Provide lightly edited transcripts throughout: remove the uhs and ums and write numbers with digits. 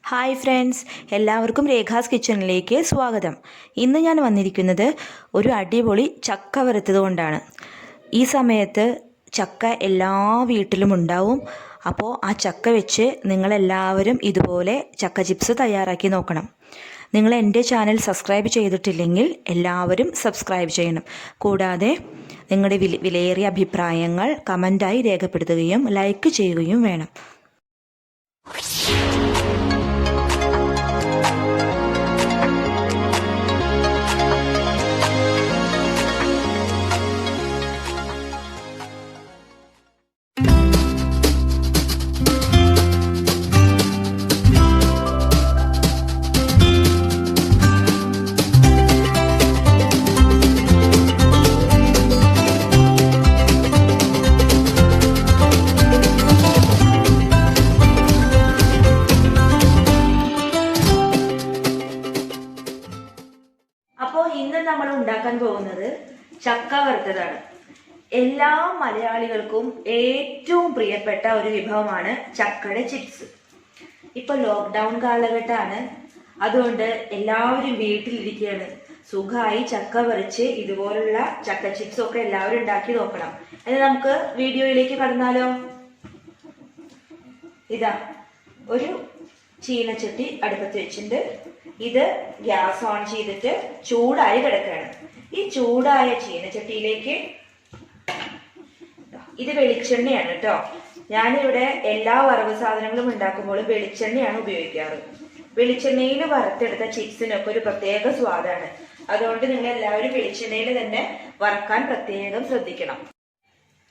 Hi friends, എല്ലാവർക്കും രേഖാസ് കിച്ചണിലേക്ക് സ്വാഗതം. ഇന്ന് ഞാൻ വന്നിരിക്കുന്നത് ഒരു അടിപൊളി ചക്ക വറുത്തത് കൊണ്ടാണ്. ഈ സമയത്ത് ചക്ക എല്ലാ വീട്ടിലും ഉണ്ടാവും. അപ്പോൾ ആ ചക്ക വെച്ച് നിങ്ങളെല്ലാവരും ഇതുപോലെ ചക്ക ചിപ്സ് തയ്യാറാക്കി നോക്കണം. നിങ്ങൾ എൻ്റെ ചാനൽ സബ്സ്ക്രൈബ് ചെയ്തിട്ടില്ലെങ്കിൽ എല്ലാവരും സബ്സ്ക്രൈബ് ചെയ്യണം. കൂടാതെ നിങ്ങളുടെ വിലയേറിയ അഭിപ്രായങ്ങൾ കമൻറ്റായി രേഖപ്പെടുത്തുകയും ലൈക്ക് ചെയ്യുകയും വേണം. അപ്പോൾ ഇന്ന് നമ്മൾ ഉണ്ടാക്കാൻ പോകുന്നത് ചക്ക വറുത്തതാണ്. എല്ലാ മലയാളികൾക്കും ഏറ്റവും പ്രിയപ്പെട്ട ഒരു വിഭവമാണ് ചക്കയുടെ ചിപ്സ്. ഇപ്പൊ ലോക്ക്ഡൗൺ കാലഘട്ടമാണ്, അതുകൊണ്ട് എല്ലാവരും വീട്ടിലിരിക്കുകയാണ്. സുഖമായി ചക്ക പറിച്ച് ഇതുപോലുള്ള ചക്ക ചിപ്സ് ഒക്കെ എല്ലാവരും ഉണ്ടാക്കി നോക്കണം. അത് നമുക്ക് വീഡിയോയിലേക്ക് കടന്നാലോ? ഇതാ ഒരു ചീനച്ചട്ടി അടുപ്പത്ത് വെച്ചിട്ടുണ്ട്. ഇത് ഗ്യാസ് ഓൺ ചെയ്തിട്ട് ചൂടായി കിടക്കുകയാണ്. ഈ ചൂടായ ചീനച്ചട്ടിയിലേക്ക് ഇത് വെളിച്ചെണ്ണയാണ് കേട്ടോ. ഞാനിവിടെ എല്ലാ വറവ് സാധനങ്ങളും ഉണ്ടാക്കുമ്പോൾ വെളിച്ചെണ്ണയാണ് ഉപയോഗിക്കാറ്. വെളിച്ചെണ്ണയിൽ വറുത്തെടുത്ത ചിപ്സിനൊക്കെ ഒരു പ്രത്യേക സ്വാദാണ്. അതുകൊണ്ട് നിങ്ങൾ എല്ലാവരും വെളിച്ചെണ്ണയിൽ തന്നെ വറക്കാൻ പ്രത്യേകം ശ്രദ്ധിക്കണം.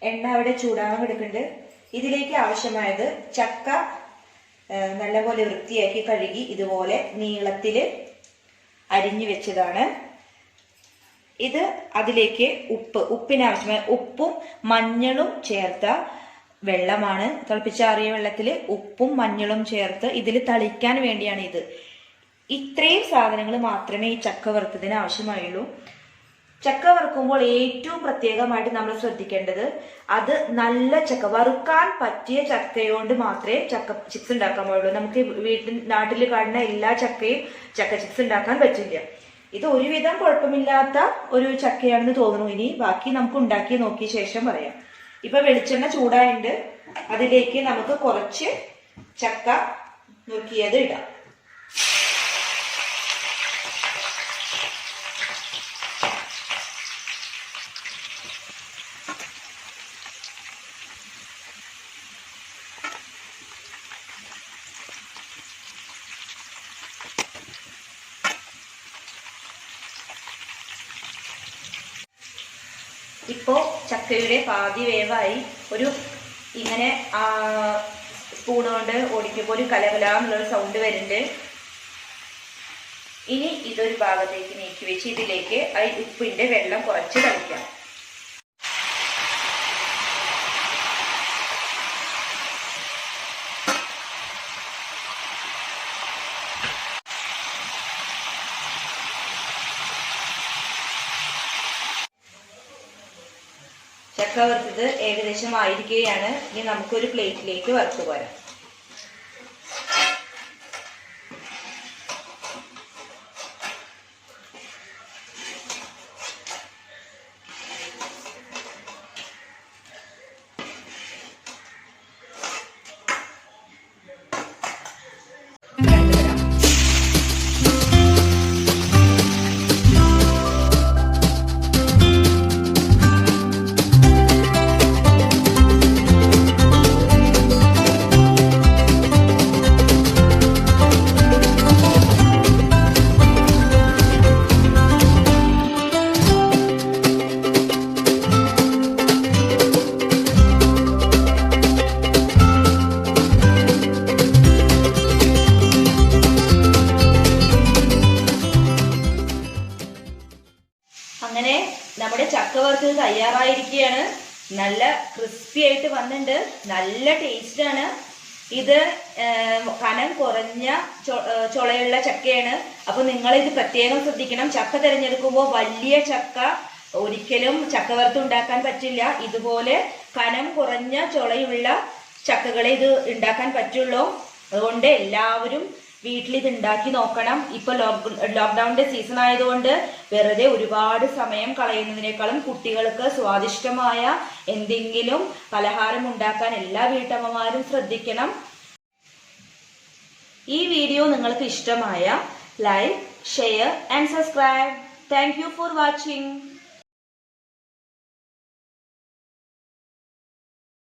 എണ്ണ അവിടെ ചൂടാകാൻ കിടക്കുന്നുണ്ട്. ഇതിലേക്ക് ആവശ്യമായത് ചക്ക നല്ലപോലെ വൃത്തിയാക്കി കഴുകി ഇതുപോലെ നീളത്തില് അരിഞ്ഞു വെച്ചതാണ്. ഇത് അതിലേക്ക് ഉപ്പിനാവശ്യമായ ഉപ്പും മഞ്ഞളും ചേർത്ത വെള്ളമാണ്. തിളപ്പിച്ചാറിയ വെള്ളത്തിൽ ഉപ്പും മഞ്ഞളും ചേർത്ത് ഇതിൽ തളിക്കാൻ വേണ്ടിയാണ് ഇത്. ഇത്രയും സാധനങ്ങൾ മാത്രമേ ഈ ചക്ക വറുത്തതിന് ആവശ്യമായുള്ളൂ. ചക്ക വറുക്കുമ്പോൾ ഏറ്റവും പ്രത്യേകമായിട്ട് നമ്മൾ ശ്രദ്ധിക്കേണ്ടത്, അത് നല്ല ചക്ക, വറുക്കാൻ പറ്റിയ ചക്കയോണ്ട് മാത്രമേ ചക്ക ചിപ്സ് ഉണ്ടാക്കാൻ പാടുള്ളൂ. നമുക്ക് നാട്ടിൽ കാണുന്ന എല്ലാ ചക്കയും ചക്ക ചിപ്സ് ഉണ്ടാക്കാൻ പറ്റില്ല. ഇത് ഒരുവിധം കുഴപ്പമില്ലാത്ത ഒരു ചക്കയാണെന്ന് തോന്നുന്നു. ഇനി ബാക്കി നമുക്ക് ഉണ്ടാക്കി നോക്കിയ ശേഷം പറയാം. ഇപ്പൊ വെളിച്ചെണ്ണ ചൂടായിട്ട് അതിലേക്ക് നമുക്ക് കുറച്ച് ചക്ക നുറുക്കിയത് ഇടാം. ഇപ്പോ ചക്കയുടെ പാതി വേവായി. ഒരു ഇങ്ങനെ സ്പൂൺ കൊണ്ട് ഓടിക്കുമ്പോൾ ഒരു കലകലാന്നുള്ളൊരു സൗണ്ട് വരുന്നുണ്ട്. ഇനി ഇതൊരു ഭാഗത്തേക്ക് നീക്കി വെച്ച് ഇതിലേക്ക് ഉപ്പിന്റെ വെള്ളം കുറച്ച് കളിക്കാം. ചക്ക വറുത്തത് ഏകദേശം ആയിരിക്കുകയാണ്. ഇനി നമുക്കൊരു പ്ലേറ്റിലേക്ക് വറുത്തു പോരാം. അങ്ങനെ നമ്മുടെ ചക്ക വറുത്തത് തയ്യാറായിരിക്കുകയാണ്. നല്ല ക്രിസ്പി ആയിട്ട് വന്നിട്ടുണ്ട്. നല്ല ടേസ്റ്റ് ആണ്. ഇത് കനം കുറഞ്ഞ ചുളയുള്ള ചക്കയാണ്. അപ്പൊ നിങ്ങൾ ഇത് പ്രത്യേകം ശ്രദ്ധിക്കണം. ചക്ക തിരഞ്ഞെടുക്കുമ്പോൾ വലിയ ചക്ക ഒരിക്കലും ചക്ക വറുത്ത് ഉണ്ടാക്കാൻ പറ്റില്ല. ഇതുപോലെ കനം കുറഞ്ഞ ചുളയുള്ള ചക്കകളെ ഇത് ഉണ്ടാക്കാൻ പറ്റുള്ളൂ. അതുകൊണ്ട് എല്ലാവരും വീട്ടിൽ ഇത് ഉണ്ടാക്കി നോക്കണം. ഇപ്പൊ ലോക്ക്ഡൌണിന്റെ സീസൺ ആയതുകൊണ്ട് വെറുതെ ഒരുപാട് സമയം കളയുന്നതിനേക്കാളും കുട്ടികൾക്ക് സ്വാദിഷ്ടമായ എന്തെങ്കിലും പലഹാരം ഉണ്ടാക്കാൻ എല്ലാ വീട്ടമ്മമാരും ശ്രദ്ധിക്കണം. ഈ വീഡിയോ നിങ്ങൾക്ക് ഇഷ്ടമായ like, share and subscribe. Thank you for watching.